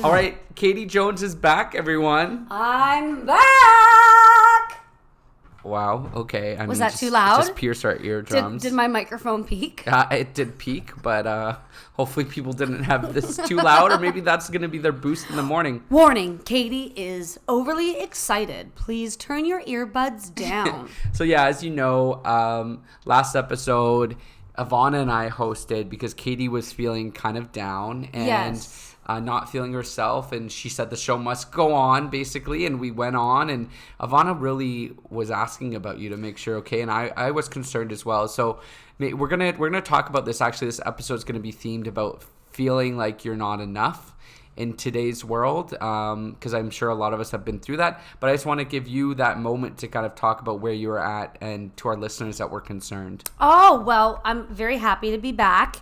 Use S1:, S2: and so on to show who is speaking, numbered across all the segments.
S1: All right, Katie Jones is back, everyone.
S2: I'm back!
S1: Wow, okay.
S2: Was that too loud?
S1: Just pierced our eardrums.
S2: Did my microphone peak?
S1: It did peak, but hopefully people didn't have this too loud, or maybe that's going to be their boost in the morning.
S2: Warning, Katie is overly excited. Please turn your earbuds down.
S1: So yeah, as you know, last episode, Ivana and I hosted because Katie was feeling kind of down and not feeling herself, and she said the show must go on, basically, and we went on, and Ivana really was asking about you to make sure, okay, and I was concerned as well. So we're gonna talk about this. Actually, this episode is gonna be themed about feeling like you're not enough in today's world, because I'm sure a lot of us have been through that. But I just want to give you that moment to kind of talk about where you're at, and to our listeners that were concerned.
S2: Oh, well, I'm very happy to be back.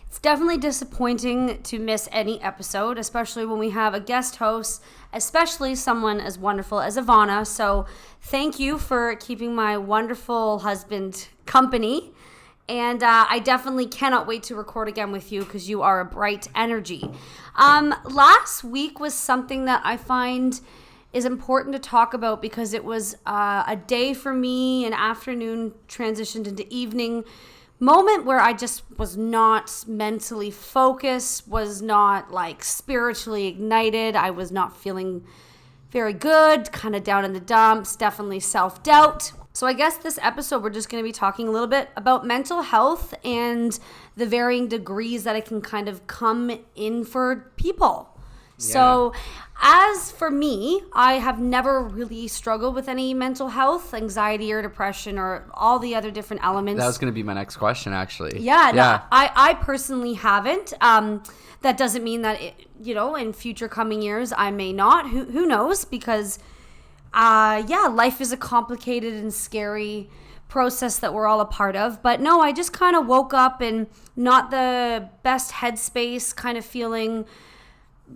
S2: It's definitely disappointing to miss any episode, especially when we have a guest host, especially someone as wonderful as Ivana. So thank you for keeping my wonderful husband company. And I definitely cannot wait to record again with you because you are a bright energy. Last week was something that I find is important to talk about because it was a day for me, an afternoon transitioned into evening moment where I just was not mentally focused, was not like spiritually ignited. I was not feeling very good, kind of down in the dumps, definitely self-doubt. So I guess this episode we're just going to be talking a little bit about mental health and the varying degrees that it can kind of come in for people. Yeah. So as for me, I have never really struggled with any mental health, anxiety or depression or all the other different elements.
S1: That was going to be my next question, actually.
S2: Yeah. No, I personally haven't. That doesn't mean that, in future coming years, I may not. Who knows? Because, life is a complicated and scary process that we're all a part of. But no, I just kind of woke up in not the best headspace, kind of feeling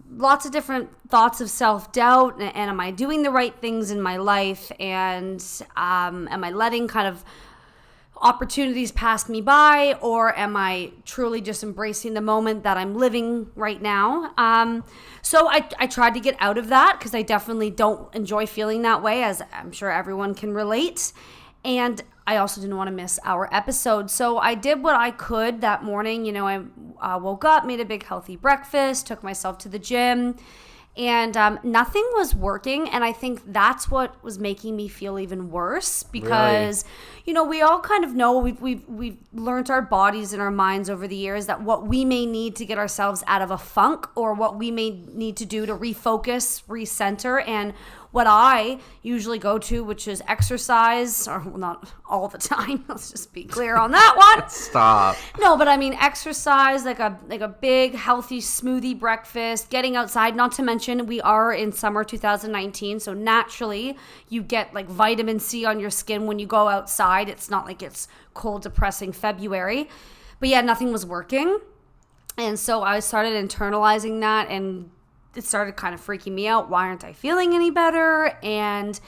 S2: lots of different thoughts of self-doubt, and am I doing the right things in my life, and am I letting kind of opportunities pass me by, or am I truly just embracing the moment that I'm living right now? So I tried to get out of that because I definitely don't enjoy feeling that way, as I'm sure everyone can relate. And I also didn't want to miss our episode. So I did what I could that morning. I woke up, made a big healthy breakfast, took myself to the gym, and nothing was working. And I think that's what was making me feel even worse because, we all kind of know, we've learned our bodies and our minds over the years that what we may need to get ourselves out of a funk, or what we may need to do to refocus, recenter, and what I usually go to, which is exercise, or not all the time. Let's just be clear on that one.
S1: Stop.
S2: No, but I mean exercise, like a big healthy smoothie breakfast, getting outside. Not to mention we are in summer 2019, so naturally you get like vitamin C on your skin when you go outside. It's not like it's cold, depressing February. But yeah, nothing was working. And so I started internalizing that, and it started kind of freaking me out. Why aren't I feeling any better? And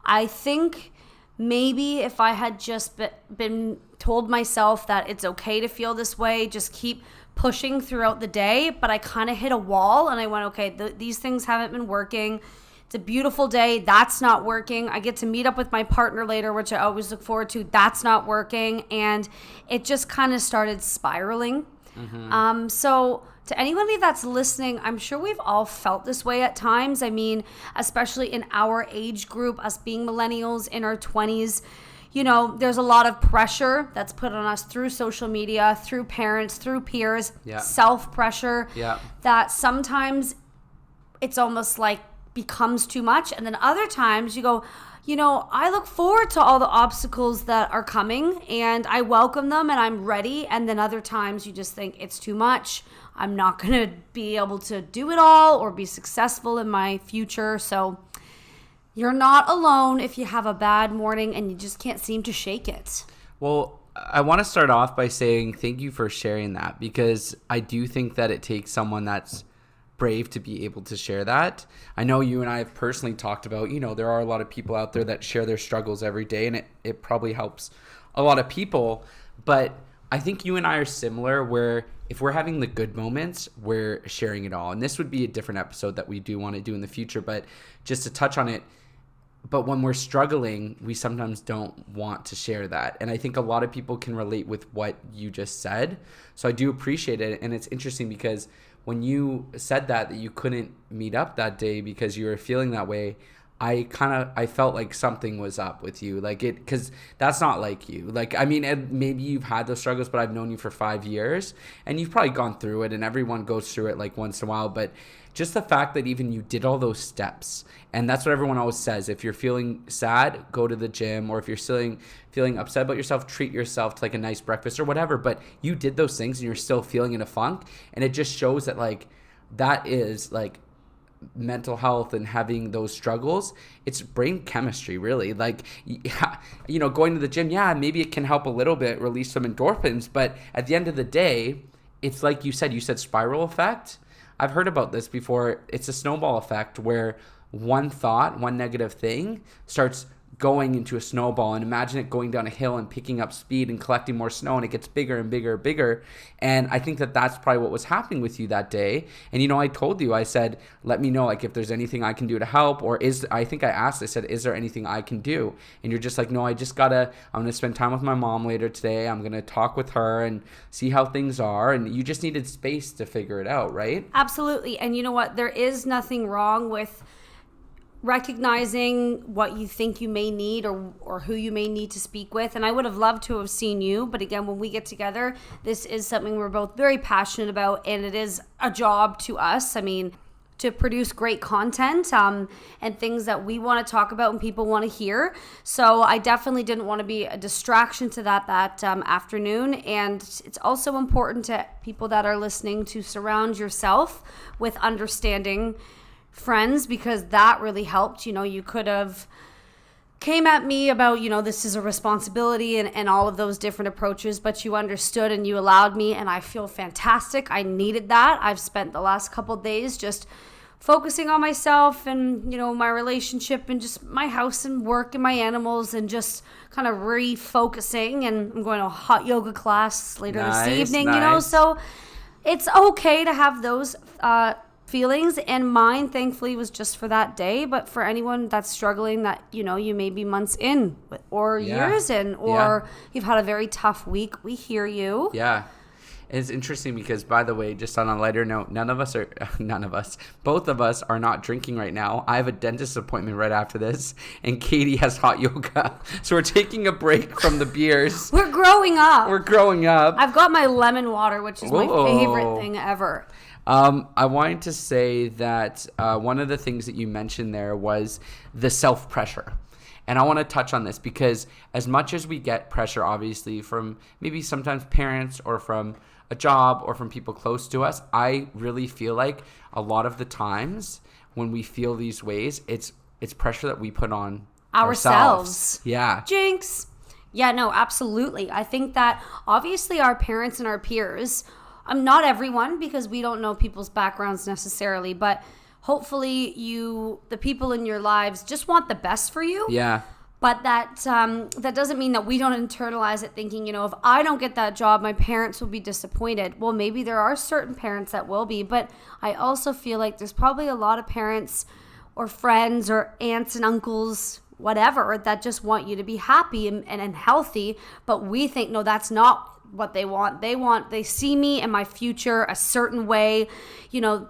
S2: I think maybe if I had just been told myself that it's okay to feel this way, just keep pushing throughout the day. But I kind of hit a wall, and I went, okay, these things haven't been working. It's a beautiful day. That's not working. I get to meet up with my partner later, which I always look forward to. That's not working. And it just kind of started spiraling. Mm-hmm. So to anybody that's listening, I'm sure we've all felt this way at times. I mean, especially in our age group, us being millennials in our 20s, there's a lot of pressure that's put on us through social media, through parents, through peers, self-pressure, that sometimes it's almost like becomes too much. And then other times you go, I look forward to all the obstacles that are coming, and I welcome them, and I'm ready. And then other times you just think it's too much. I'm not going to be able to do it all or be successful in my future. So you're not alone if you have a bad morning and you just can't seem to shake it.
S1: Well, I want to start off by saying thank you for sharing that, because I do think that it takes someone that's brave to be able to share that. I know you and I have personally talked about, there are a lot of people out there that share their struggles every day, and it probably helps a lot of people. But I think you and I are similar where if we're having the good moments, we're sharing it all. And this would be a different episode that we do want to do in the future, but just to touch on it, but when we're struggling, we sometimes don't want to share that. And I think a lot of people can relate with what you just said. So I do appreciate it. And it's interesting because when you said that you couldn't meet up that day because you were feeling that way, I felt like something was up with you, like it, because that's not like you. Like, I mean, maybe you've had those struggles, but I've known you for 5 years and you've probably gone through it, and everyone goes through it like once in a while. But just the fact that even you did all those steps, and that's what everyone always says, if you're feeling sad, go to the gym, or if you're feeling upset about yourself, treat yourself to like a nice breakfast or whatever. But you did those things and you're still feeling in a funk, and it just shows that like that is like mental health and having those struggles. It's brain chemistry, really. Like, you know, going to the gym, yeah, maybe it can help a little bit, release some endorphins, but at the end of the day, it's like you said spiral effect. I've heard about this before. It's a snowball effect where one thought, one negative thing starts going into a snowball, and imagine it going down a hill and picking up speed and collecting more snow, and it gets bigger and bigger and bigger. And I think that that's probably what was happening with you that day. And, you know, I told you, I said, let me know, like, if there's anything I can do to help, or I think I said, is there anything I can do? And you're just like, no, I'm going to spend time with my mom later today. I'm going to talk with her and see how things are. And you just needed space to figure it out, right?
S2: Absolutely. And you know what? There is nothing wrong with recognizing what you think you may need or who you may need to speak with. And I would have loved to have seen you. But again, when we get together, this is something we're both very passionate about. And it is a job to us. I mean, to produce great content and things that we want to talk about and people want to hear. So I definitely didn't want to be a distraction to that afternoon. And it's also important to people that are listening to surround yourself with understanding friends, because that really helped. You know, you could have came at me about, you know, this is a responsibility and all of those different approaches, but you understood and you allowed me, and I feel fantastic. I needed that. I've spent the last couple days just focusing on myself and, you know, my relationship and just my house and work and my animals, and just kind of refocusing. And I'm going to a hot yoga class later this evening, you know, so it's okay to have those feelings, and mine thankfully was just for that day. But for anyone that's struggling, that, you know, you may be months in or years in, or you've had a very tough week, we hear you.
S1: Yeah. It's interesting because, by the way, just on a lighter note, both of us are not drinking right now. I have a dentist appointment right after this, and Katie has hot yoga. So we're taking a break from the beers.
S2: We're growing up.
S1: I've
S2: got my lemon water, which is my favorite thing ever.
S1: I wanted to say that one of the things that you mentioned there was the self-pressure. And I want to touch on this because as much as we get pressure, obviously, from maybe sometimes parents or from a job or from people close to us, I really feel like a lot of the times when we feel these ways, it's pressure that we put on ourselves. Yeah.
S2: Jinx. Yeah, no, absolutely. I think that obviously our parents and our peers, not everyone, because we don't know people's backgrounds necessarily, but hopefully the people in your lives just want the best for you.
S1: Yeah.
S2: But that doesn't mean that we don't internalize it thinking, you know, if I don't get that job, my parents will be disappointed. Well, maybe there are certain parents that will be, but I also feel like there's probably a lot of parents or friends or aunts and uncles, whatever, that just want you to be happy and healthy. But we think, no, that's not what they want. They see me and my future a certain way. You know,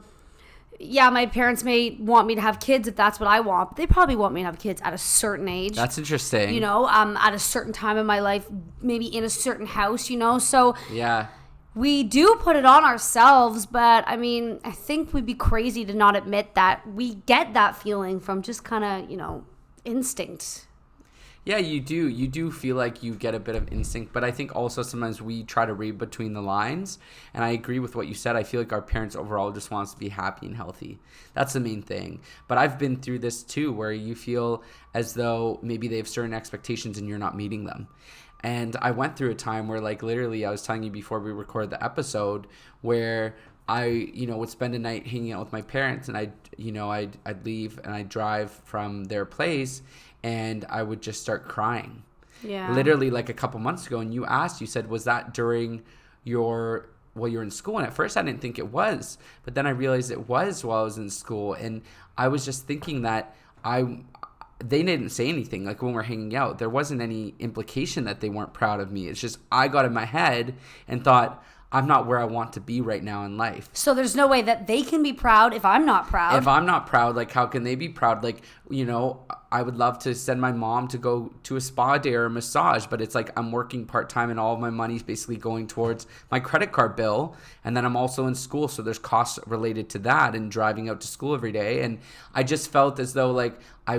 S2: yeah, my parents may want me to have kids if that's what I want, but they probably want me to have kids at a certain age.
S1: That's interesting.
S2: You know, at a certain time in my life, maybe in a certain house, you know. So
S1: yeah,
S2: we do put it on ourselves, but I mean, I think we'd be crazy to not admit that we get that feeling from just kind of, you know, instinct.
S1: Yeah, you do. You do feel like you get a bit of instinct, but I think also sometimes we try to read between the lines. And I agree with what you said. I feel like our parents overall just want us to be happy and healthy. That's the main thing. But I've been through this too, where you feel as though maybe they have certain expectations and you're not meeting them. And I went through a time where, like, literally, I was telling you before we recorded the episode, where I, you know, would spend a night hanging out with my parents, and I'd leave and I'd drive from their place, and I would just start crying. literally like a couple months ago, and you said, was that during you're in school? And at first I didn't think it was, but then I realized it was while I was in school. And I was just thinking that they didn't say anything. Like when we're hanging out, there wasn't any implication that they weren't proud of me. It's just I got in my head and thought, I'm not where I want to be right now in life.
S2: So there's no way that they can be proud if I'm not proud.
S1: If I'm not proud, like how can they be proud? Like, I would love to send my mom to go to a spa day or a massage, but it's like I'm working part-time and all of my money's basically going towards my credit card bill. And then I'm also in school, so there's costs related to that and driving out to school every day. And I just felt as though like I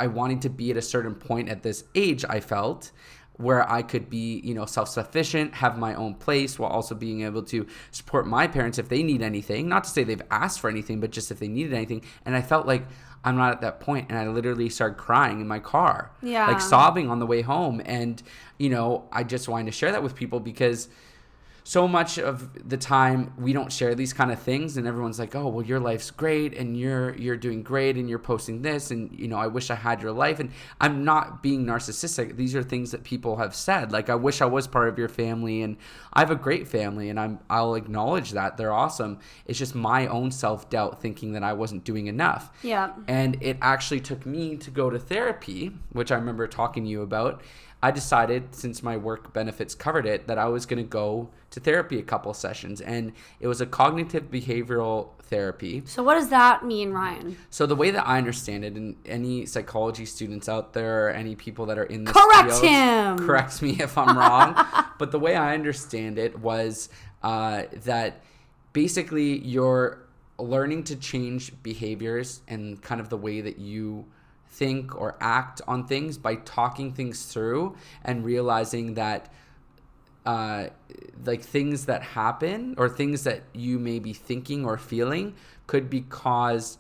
S1: wanted to be at a certain point at this age, I felt, where I could be, self-sufficient, have my own place while also being able to support my parents if they need anything. Not to say they've asked for anything, but just if they needed anything. And I felt like I'm not at that point. And I literally started crying in my car, like sobbing on the way home. And, I just wanted to share that with people because so much of the time we don't share these kind of things, and everyone's like, oh, well, your life's great and you're doing great and you're posting this and, I wish I had your life. And I'm not being narcissistic. These are things that people have said. Like, I wish I was part of your family, and I have a great family, and I'll acknowledge that. They're awesome. It's just my own self-doubt thinking that I wasn't doing enough.
S2: Yeah.
S1: And it actually took me to go to therapy, which I remember talking to you about. I decided, since my work benefits covered it, that I was going to go to therapy a couple sessions. And it was a cognitive behavioral therapy.
S2: So what does that mean, Ryan?
S1: So the way that I understand it, and any psychology students out there, or any people that are in this
S2: field,
S1: correct me if I'm wrong. But the way I understand it was that basically you're learning to change behaviors and kind of the way that you think or act on things by talking things through and realizing that like things that happen or things that you may be thinking or feeling could be caused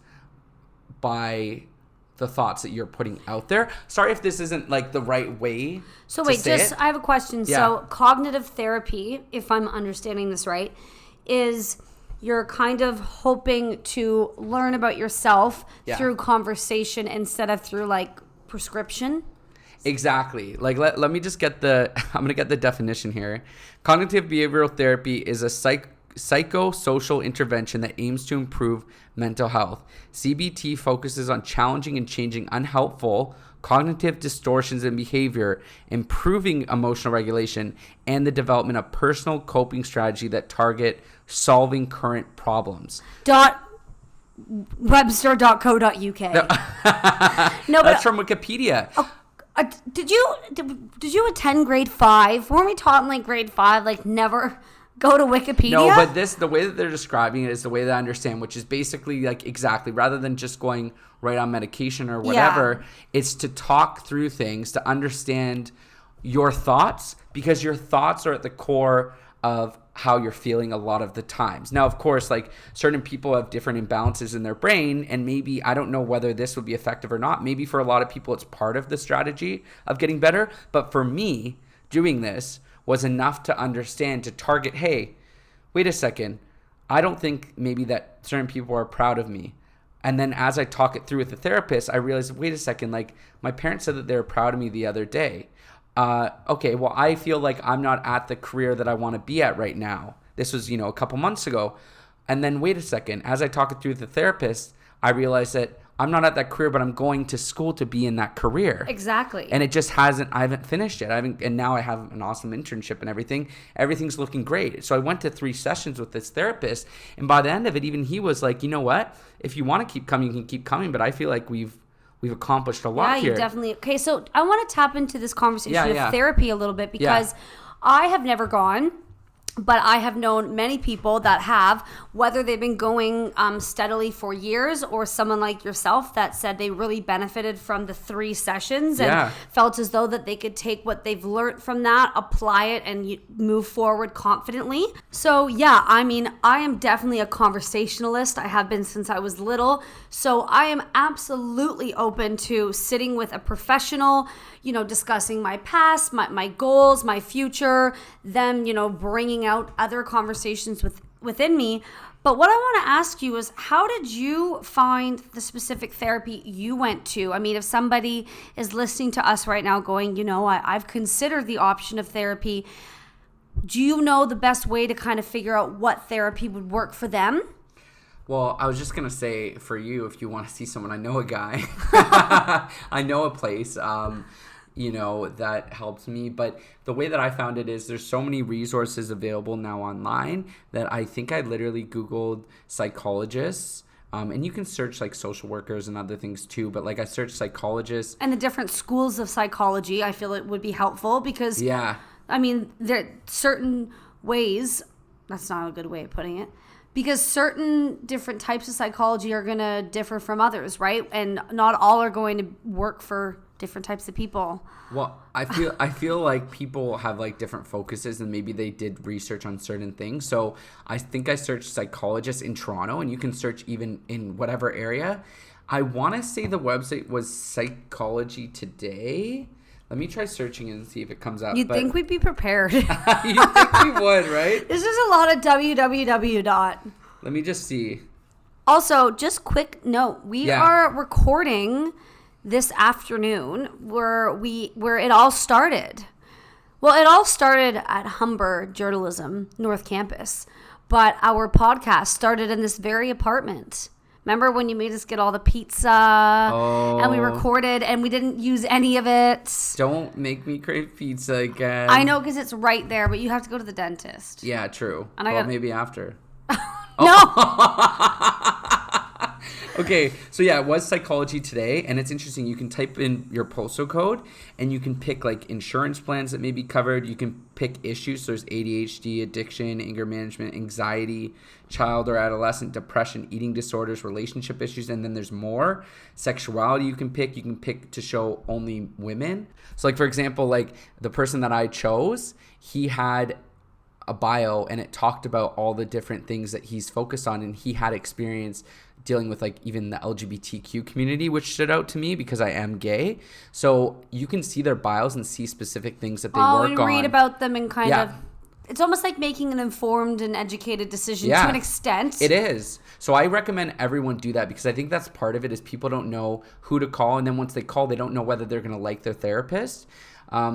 S1: by the thoughts that you're putting out there. Sorry if this isn't like the right way.
S2: So wait, I have a question. Yeah. So cognitive therapy, if I'm understanding this right, is you're kind of hoping to learn about yourself through conversation instead of through like prescription.
S1: Exactly. Like let me just get I'm going to get the definition here. Cognitive behavioral therapy is a psychosocial intervention that aims to improve mental health. CBT focuses on challenging and changing unhelpful cognitive distortions in behavior, improving emotional regulation, and the development of personal coping strategy that target solving current problems.
S2: Webster.co.uk.
S1: No, that's from Wikipedia.
S2: Did you attend grade 5? Weren't we taught in like grade 5, like never go to Wikipedia?
S1: No, but the way that they're describing it is the way that I understand, which is basically like exactly, rather than just going right on medication or whatever, it's to talk through things, to understand your thoughts, because your thoughts are at the core of how you're feeling a lot of the times. Now, of course, like certain people have different imbalances in their brain, and maybe, I don't know whether this would be effective or not. Maybe for a lot of people, it's part of the strategy of getting better. But for me, doing this was enough to understand, to target, hey, wait a second, I don't think maybe that certain people are proud of me. And then as I talk it through with the therapist, I realized, wait a second, like my parents said that they were proud of me the other day. Okay, well, I feel like I'm not at the career that I want to be at right now. This was, a couple months ago. And then wait a second, as I talk it through with the therapist, I realized that I'm not at that career, but I'm going to school to be in that career.
S2: Exactly.
S1: And it just I haven't finished it. And now I have an awesome internship and everything. Everything's looking great. So I went to 3 sessions with this therapist. And by the end of it, even he was like, you know what? If you want to keep coming, you can keep coming. But I feel like we've accomplished a lot here.
S2: Yeah, you definitely. Okay, so I want to tap into this conversation of therapy a little bit because I have never gone. But I have known many people that have, whether they've been going steadily for years or someone like yourself that said they really benefited from the 3 sessions and felt as though that they could take what they've learned from that, apply it, and move forward confidently. So yeah, I mean, I am definitely a conversationalist. I have been since I was little. So I am absolutely open to sitting with a professional, discussing my past, my goals, my future, them, bringing out other conversations within me. But what I want to ask you is, how did you find the specific therapy you went to? I mean, if somebody is listening to us right now going, I've considered the option of therapy, do you know the best way to kind of figure out what therapy would work for them?
S1: Well, I was just going to say, for you, if you want to see someone, I know a guy. I know a place, that helps me. But the way that I found it is there's so many resources available now online that I think I literally Googled psychologists. And you can search like social workers and other things too. But like I searched psychologists.
S2: And the different schools of psychology, I feel it would be helpful because, I mean, there are certain ways, that's not a good way of putting it, because certain different types of psychology are going to differ from others, right? And not all are going to work for different types of people.
S1: Well, I feel like people have like different focuses and maybe they did research on certain things. So I think I searched psychologists in Toronto, and you can search even in whatever area. I want to say the website was Psychology Today. Let me try searching and see if it comes up.
S2: You'd think we'd be prepared.
S1: You'd think we would, right?
S2: There's just a lot of www.
S1: Let me just see.
S2: Also, just quick note, we are recording this afternoon where it all started. Well, it all started at Humber Journalism North Campus, but our podcast started in this very apartment. Remember when you made us get all the pizza and we recorded and we didn't use any of it?
S1: Don't make me crave pizza again.
S2: I know, because it's right there, but you have to go to the dentist.
S1: Yeah, true.
S2: And
S1: maybe after.
S2: No.
S1: Okay, so yeah, it was Psychology Today, and it's interesting. You can type in your postal code, and you can pick like insurance plans that may be covered. You can pick issues. So there's ADHD, addiction, anger management, anxiety, child or adolescent depression, eating disorders, relationship issues, and then there's more. Sexuality you can pick. You can pick to show only women. So like, for example, like the person that I chose, he had a bio, and it talked about all the different things that he's focused on, and he had experience dealing with like even the LGBTQ community, which stood out to me because I am gay. So you can see their bios and see specific things that they work on.
S2: Read about them and kind of, it's almost like making an informed and educated decision to an extent.
S1: It is. So I recommend everyone do that, because I think that's part of it, is people don't know who to call, and then once they call, they don't know whether they're going to like their therapist.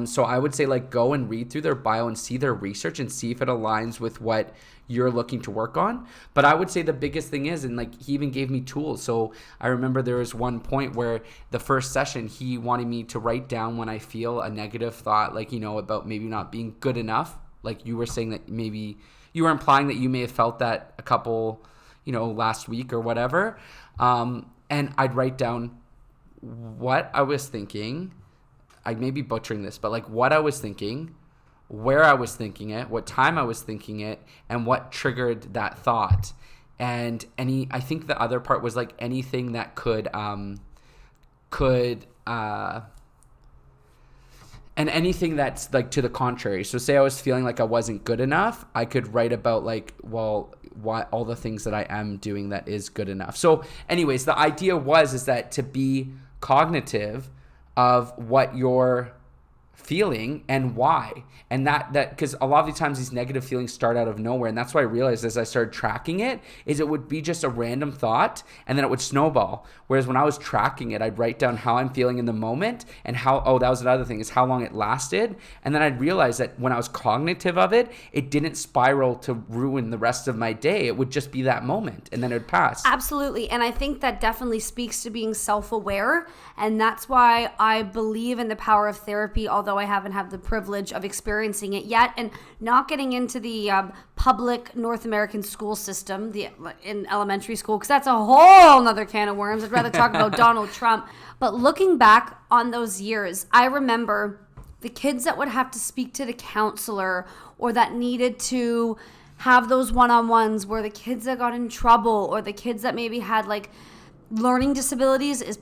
S1: So I would say like go and read through their bio and see their research and see if it aligns with what you're looking to work on. But I would say the biggest thing is, and like he even gave me tools. So I remember there was one point where the first session, he wanted me to write down when I feel a negative thought, like, about maybe not being good enough. Like you were saying that maybe you were implying that you may have felt that a couple, last week or whatever. And I'd write down what I was thinking. I may be butchering this, but like what I was thinking, where I was thinking it, what time I was thinking it, and what triggered that thought. And I think the other part was like anything that could and anything that's like to the contrary. So say I was feeling like I wasn't good enough, I could write about like, well, why all the things that I am doing that is good enough. So anyways, the idea is that to be cognitive of what you're feeling and why. And that because a lot of the times these negative feelings start out of nowhere. And that's why I realized as I started tracking it, is it would be just a random thought and then it would snowball. Whereas when I was tracking it, I'd write down how I'm feeling in the moment and that was another thing, is how long it lasted. And then I'd realize that when I was cognitive of it, it didn't spiral to ruin the rest of my day. It would just be that moment and then it would pass.
S2: Absolutely. And I think that definitely speaks to being self-aware. And that's why I believe in the power of therapy, although I haven't had the privilege of experiencing it yet, and not getting into the public North American school system in elementary school, because that's a whole nother can of worms. I'd rather talk about Donald Trump. But looking back on those years, I remember the kids that would have to speak to the counselor, or that needed to have those one-on-ones, where the kids that got in trouble, or the kids that maybe had like learning disabilities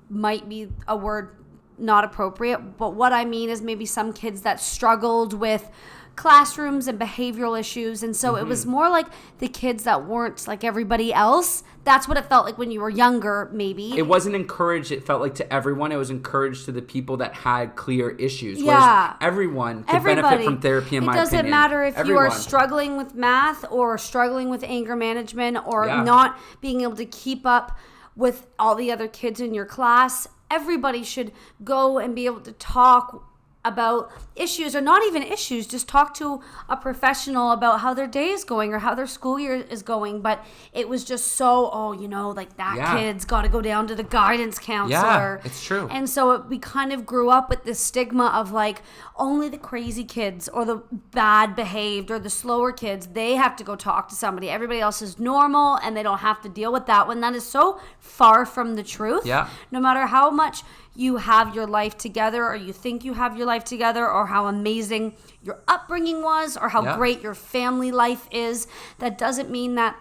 S2: might be a word not appropriate, but what I mean is maybe some kids that struggled with classrooms and behavioral issues. And so it was more like the kids that weren't like everybody else. That's what it felt like when you were younger, maybe.
S1: It wasn't encouraged, it felt like, to everyone. It was encouraged to the people that had clear issues.
S2: Yeah.
S1: Whereas everyone could benefit from therapy, in my opinion.
S2: It doesn't matter if you are struggling with math or struggling with anger management or not being able to keep up with all the other kids in your class. Everybody should go and be able to talk about issues, or not even issues, just talk to a professional about how their day is going or how their school year is going. But it was just so, like that kid's got to go down to the guidance counselor.
S1: Yeah, it's true.
S2: And so we kind of grew up with this stigma of like only the crazy kids or the bad behaved or the slower kids, they have to go talk to somebody. Everybody else is normal and they don't have to deal with that, when that is so far from the truth.
S1: Yeah.
S2: No matter how much you have your life together, or you think you have your life together, or how amazing your upbringing was, or how great your family life is, that doesn't mean that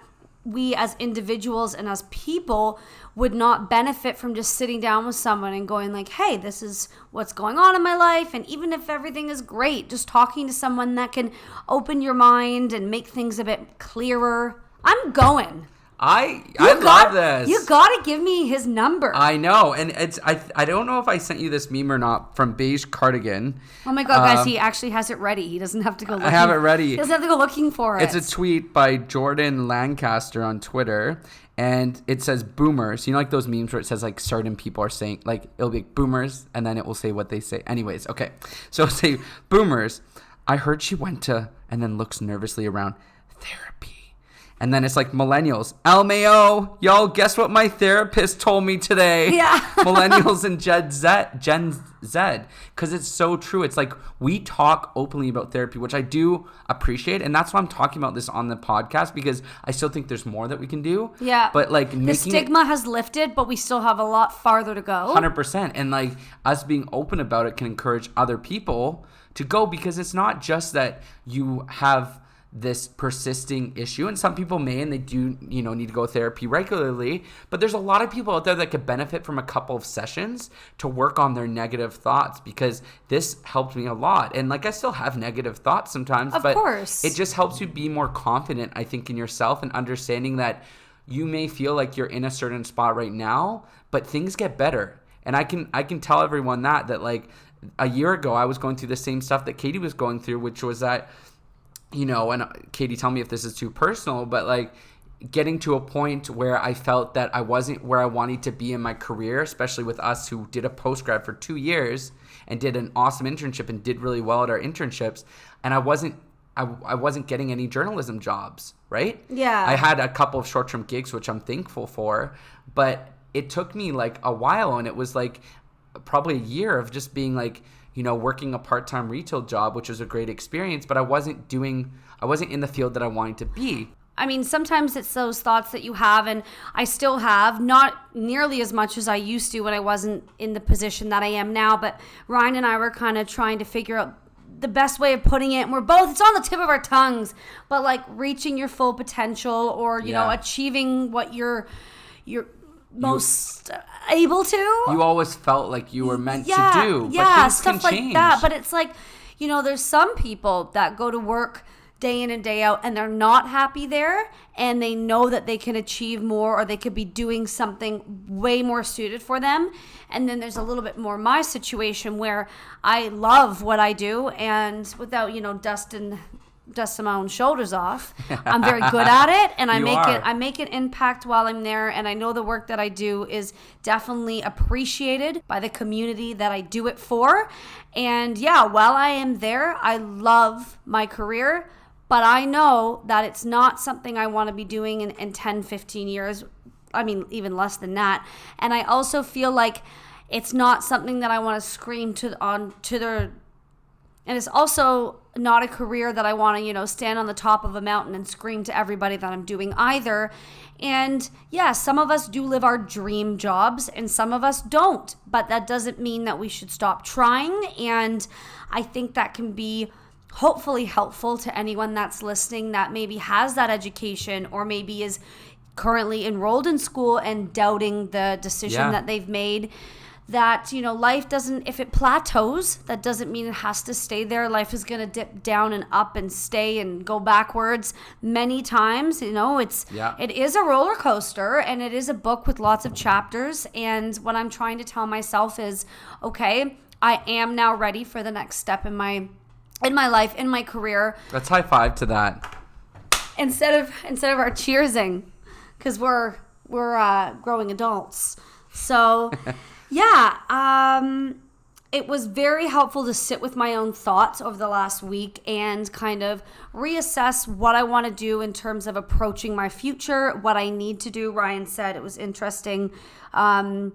S2: we as individuals and as people would not benefit from just sitting down with someone and going like, hey, this is what's going on in my life. And even if everything is great, just talking to someone that can open your mind and make things a bit clearer. I'm going.
S1: I love this.
S2: You gotta give me his number.
S1: I know, and I don't know if I sent you this meme or not, from Beige Cardigan.
S2: Oh my god, guys, he actually has it ready. He doesn't have to go looking.
S1: I have it ready.
S2: He doesn't have to go looking for it.
S1: It's a tweet by Jordan Lancaster on Twitter, and it says boomers. You know, like those memes where it says like certain people are saying, like it'll be boomers, and then it will say what they say. Anyways, okay. So it'll say, boomers, I heard she went to, and then looks nervously around, therapy. And then it's like millennials. LMAO, y'all, guess what my therapist told me today?
S2: Yeah.
S1: Millennials and Gen Z. Because it's so true. It's like we talk openly about therapy, which I do appreciate. And that's why I'm talking about this on the podcast, because I still think there's more that we can do.
S2: Yeah.
S1: But like
S2: the stigma has lifted, but we still have a lot farther to go.
S1: 100%. And like us being open about it can encourage other people to go, because it's not just that you have this persisting issue, and some people may, and they do, need to go therapy regularly, but there's a lot of people out there that could benefit from a couple of sessions to work on their negative thoughts, because this helped me a lot. And like, I still have negative thoughts sometimes,
S2: of
S1: but
S2: course,
S1: it just helps you be more confident, I think, in yourself, and understanding that you may feel like you're in a certain spot right now, but things get better. And I can tell everyone that like a year ago, I was going through the same stuff that Katie was going through, which was that, and Katie, tell me if this is too personal, but like getting to a point where I felt that I wasn't where I wanted to be in my career, especially with us who did a postgrad for 2 years and did an awesome internship and did really well at our internships. And I wasn't getting any journalism jobs, right?
S2: Yeah.
S1: I had a couple of short-term gigs, which I'm thankful for, but it took me like a while, and it was like probably a year of just being like, working a part-time retail job, which was a great experience, but I wasn't in the field that I wanted to be.
S2: I mean, sometimes it's those thoughts that you have, and I still have, not nearly as much as I used to when I wasn't in the position that I am now, but Ryan and I were kind of trying to figure out the best way of putting it, and we're both, it's on the tip of our tongues, but like reaching your full potential, or, achieving what you're most able to.
S1: You always felt like you were meant to do.
S2: Yeah,
S1: but
S2: stuff like
S1: change.
S2: that. But it's like, there's some people that go to work day in and day out and they're not happy there, and they know that they can achieve more, or they could be doing something way more suited for them. And then there's a little bit more my situation where I love what I do, and without, dusting my own shoulders off, I'm very good at it, and I make an impact while I'm there, and I know the work that I do is definitely appreciated by the community that I do it for. And while I am there, I love my career, but I know that it's not something I want to be doing in 10, 15 years. I mean, even less than that. And I also feel like it's not something that I want to scream and it's also not a career that I want to, stand on the top of a mountain and scream to everybody that I'm doing either. And some of us do live our dream jobs and some of us don't, but that doesn't mean that we should stop trying. And I think that can be hopefully helpful to anyone that's listening that maybe has that education, or maybe is currently enrolled in school and doubting the decision that they've made. that, you know, life doesn't, if it plateaus, that doesn't mean it has to stay there. Life is going to dip down and up and stay and go backwards many times. You know, it is a roller coaster, and it is a book with lots of chapters. And what I'm trying to tell myself is, okay, I am now ready for the next step in my life, in my career.
S1: Let's high five to that.
S2: Instead of our cheersing, because we're growing adults. So it was very helpful to sit with my own thoughts over the last week and kind of reassess what I want to do in terms of approaching my future, what I need to do. Ryan said it was interesting. I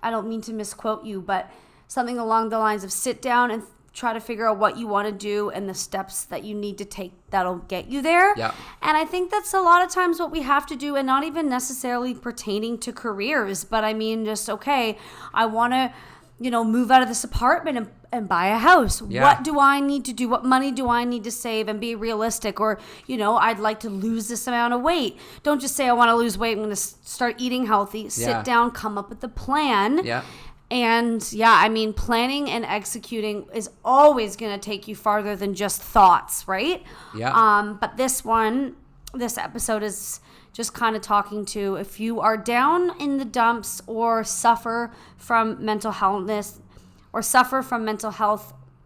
S2: don't mean to misquote you, but something along the lines of sit down and try to figure out what you want to do and the steps that you need to take that'll get you there.
S1: Yeah.
S2: And I think that's a lot of times what we have to do, and not even necessarily pertaining to careers, but I mean just, okay, I want to, you know, move out of this apartment and buy a house.
S1: Yeah.
S2: What do I need to do? What money do I need to save, and be realistic? Or, you know, I'd like to lose this amount of weight. Don't just say I want to lose weight. I'm going to start eating healthy. Sit down, come up with a plan.
S1: Yeah.
S2: And I mean, planning and executing is always going to take you farther than just thoughts, right?
S1: Yeah.
S2: But this episode is just kind of talking to, if you are down in the dumps or suffer from mental health,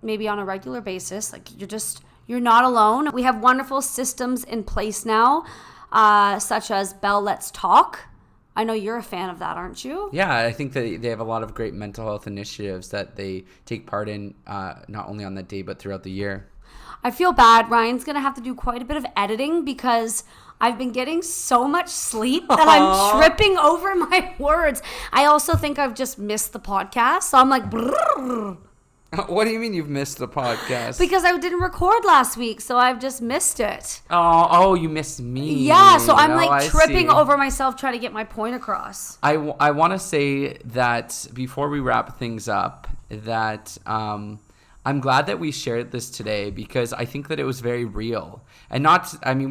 S2: maybe on a regular basis, like you're not alone. We have wonderful systems in place now, such as Bell Let's Talk. I know you're a fan of that, aren't you?
S1: Yeah, I think that they have a lot of great mental health initiatives that they take part in, not only on that day, but throughout the year.
S2: I feel bad. Ryan's going to have to do quite a bit of editing because I've been getting so much sleep that I'm tripping over my words. I also think I've just missed the podcast. So I'm like, brrr.
S1: What do you mean you've missed the podcast?
S2: Because I didn't record last week, so I've just missed it.
S1: Oh, you missed me.
S2: Yeah, so I'm tripping over myself trying to get my point across.
S1: I want to say that before we wrap things up, that I'm glad that we shared this today, because I think that it was very real. And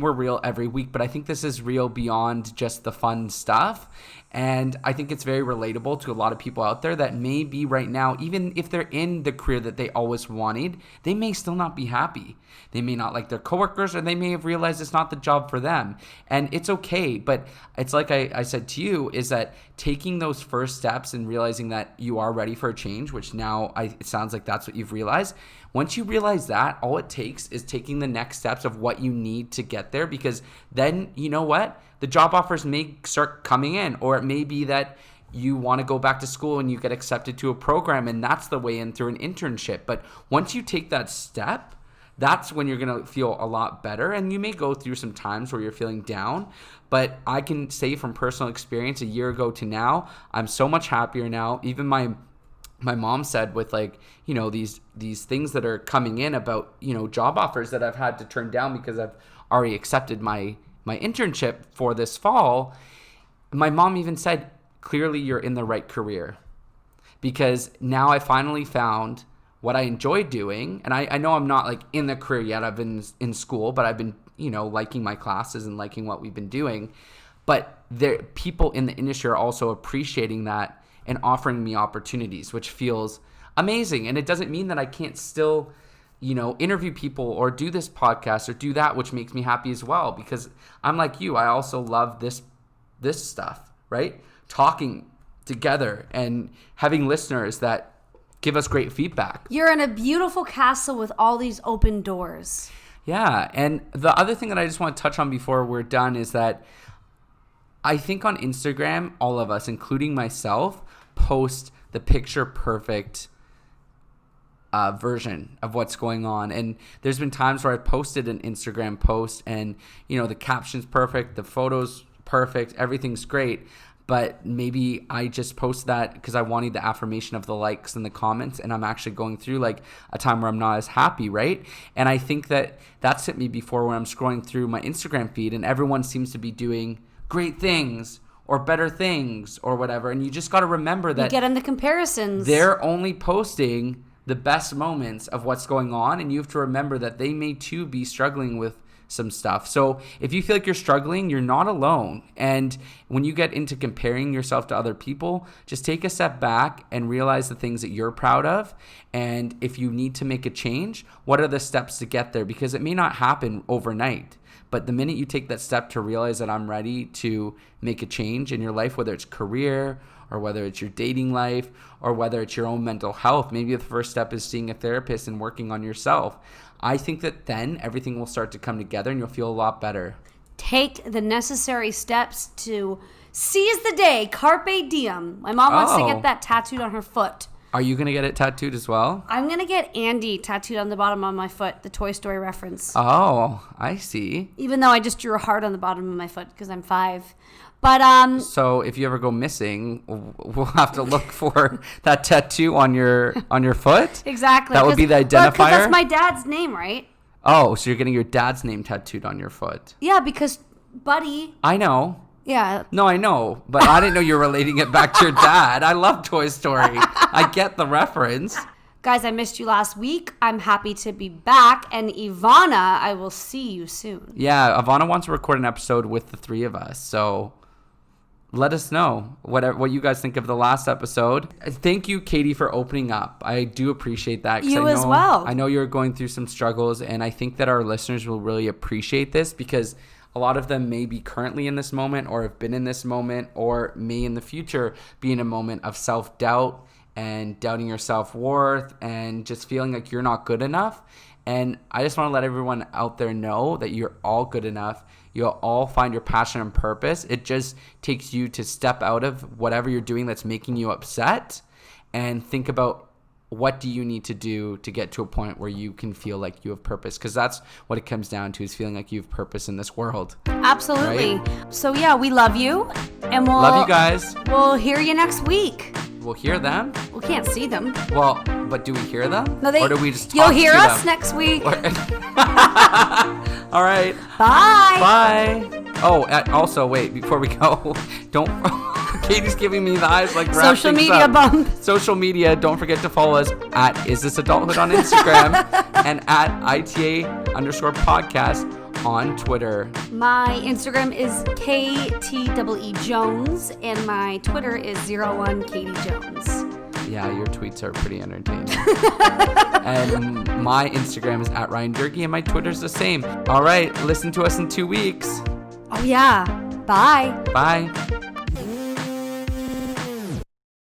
S1: we're real every week, but I think this is real beyond just the fun stuff. And I think it's very relatable to a lot of people out there that may be right now, even if they're in the career that they always wanted, they may still not be happy. They may not like their coworkers, or they may have realized it's not the job for them. And it's okay. But it's like I said to you, is that taking those first steps and realizing that you are ready for a change, which now it sounds like that's what you've realized. Once you realize that, all it takes is taking the next steps of what you need to get there, because then, you know what? The job offers may start coming in, or it may be that you want to go back to school and you get accepted to a program, and that's the way in through an internship. But once you take that step, that's when you're going to feel a lot better. And you may go through some times where you're feeling down, but I can say from personal experience, a year ago to now, I'm so much happier now. Even my mom said with, like, you know, these things that are coming in about, you know, job offers that I've had to turn down because I've already accepted my internship for this fall. My mom even said, clearly you're in the right career, because now I finally found what I enjoy doing. And I know I'm not like in the career yet. I've been in school, but I've been, you know, liking my classes and liking what we've been doing. But people in the industry are also appreciating that and offering me opportunities, which feels amazing. And it doesn't mean that I can't still, you know, interview people or do this podcast or do that, which makes me happy as well, because I'm like you. I also love this stuff, right? Talking together and having listeners that give us great feedback.
S2: You're in a beautiful castle with all these open doors.
S1: Yeah. And the other thing that I just want to touch on before we're done is that I think on Instagram, all of us, including myself, post the picture perfect version of what's going on. And there's been times where I've posted an Instagram post and, you know, the caption's perfect, the photo's perfect, everything's great. But maybe I just post that because I wanted the affirmation of the likes and the comments, and I'm actually going through like a time where I'm not as happy, right? And I think that that's hit me before, when I'm scrolling through my Instagram feed and everyone seems to be doing great things or better things or whatever. And you just got to remember that
S2: you get in the comparisons.
S1: They're only posting the best moments of what's going on, and you have to remember that they may too be struggling with some stuff. So if you feel like you're struggling, you're not alone. And when you get into comparing yourself to other people, just take a step back and realize the things that you're proud of. And if you need to make a change, what are the steps to get there? Because it may not happen overnight. But the minute you take that step to realize that I'm ready to make a change in your life, whether it's career or whether it's your dating life or whether it's your own mental health, maybe the first step is seeing a therapist and working on yourself. I think that then everything will start to come together and you'll feel a lot better.
S2: Take the necessary steps to seize the day. Carpe diem. My mom wants to get that tattooed on her foot.
S1: Are you going to get it tattooed as well?
S2: I'm going to get Andy tattooed on the bottom of my foot, the Toy Story reference.
S1: Oh, I see.
S2: Even though I just drew a heart on the bottom of my foot because I'm 5. But
S1: so if you ever go missing, we'll have to look for that tattoo on your foot?
S2: Exactly.
S1: That would be the identifier?
S2: Well, 'cause that's my dad's name, right?
S1: Oh, so you're getting your dad's name tattooed on your foot.
S2: Yeah, because Buddy.
S1: I know.
S2: Yeah.
S1: No, I know, but I didn't know you were relating it back to your dad. I love Toy Story. I get the reference.
S2: Guys, I missed you last week. I'm happy to be back. And Ivana, I will see you soon.
S1: Yeah, Ivana wants to record an episode with the 3 of us, so let us know what you guys think of the last episode. Thank you, Katie, for opening up. I do appreciate that.
S2: As well.
S1: I know you're going through some struggles, and I think that our listeners will really appreciate this because a lot of them may be currently in this moment or have been in this moment or may in the future be in a moment of self-doubt and doubting your self-worth and just feeling like you're not good enough. And I just want to let everyone out there know that you're all good enough. You'll all find your passion and purpose. It just takes you to step out of whatever you're doing that's making you upset and think about what do you need to do to get to a point where you can feel like you have purpose? Because that's what it comes down to, is feeling like you have purpose in this world.
S2: Absolutely. Right? So yeah, we love you. And
S1: love you guys.
S2: We'll hear you next week.
S1: We'll hear them.
S2: We can't see them.
S1: Well, but do we hear them?
S2: No,
S1: or do we just talk
S2: You'll hear
S1: to
S2: us
S1: them?
S2: next week.
S1: All right.
S2: Bye.
S1: Bye. Oh, also, wait, before we go, don't... Katie's giving me the eyes like
S2: social media
S1: up.
S2: Bump.
S1: Social media. Don't forget to follow us at Is This Adulthood on Instagram and at ITA_podcast on Twitter.
S2: My Instagram is KTEE Jones and my Twitter is 01KatieJones.
S1: Yeah, your tweets are pretty entertaining. And my Instagram is at Ryan Durgy and my Twitter's the same. All right, listen to us in 2 weeks.
S2: Oh yeah. Bye.
S1: Bye.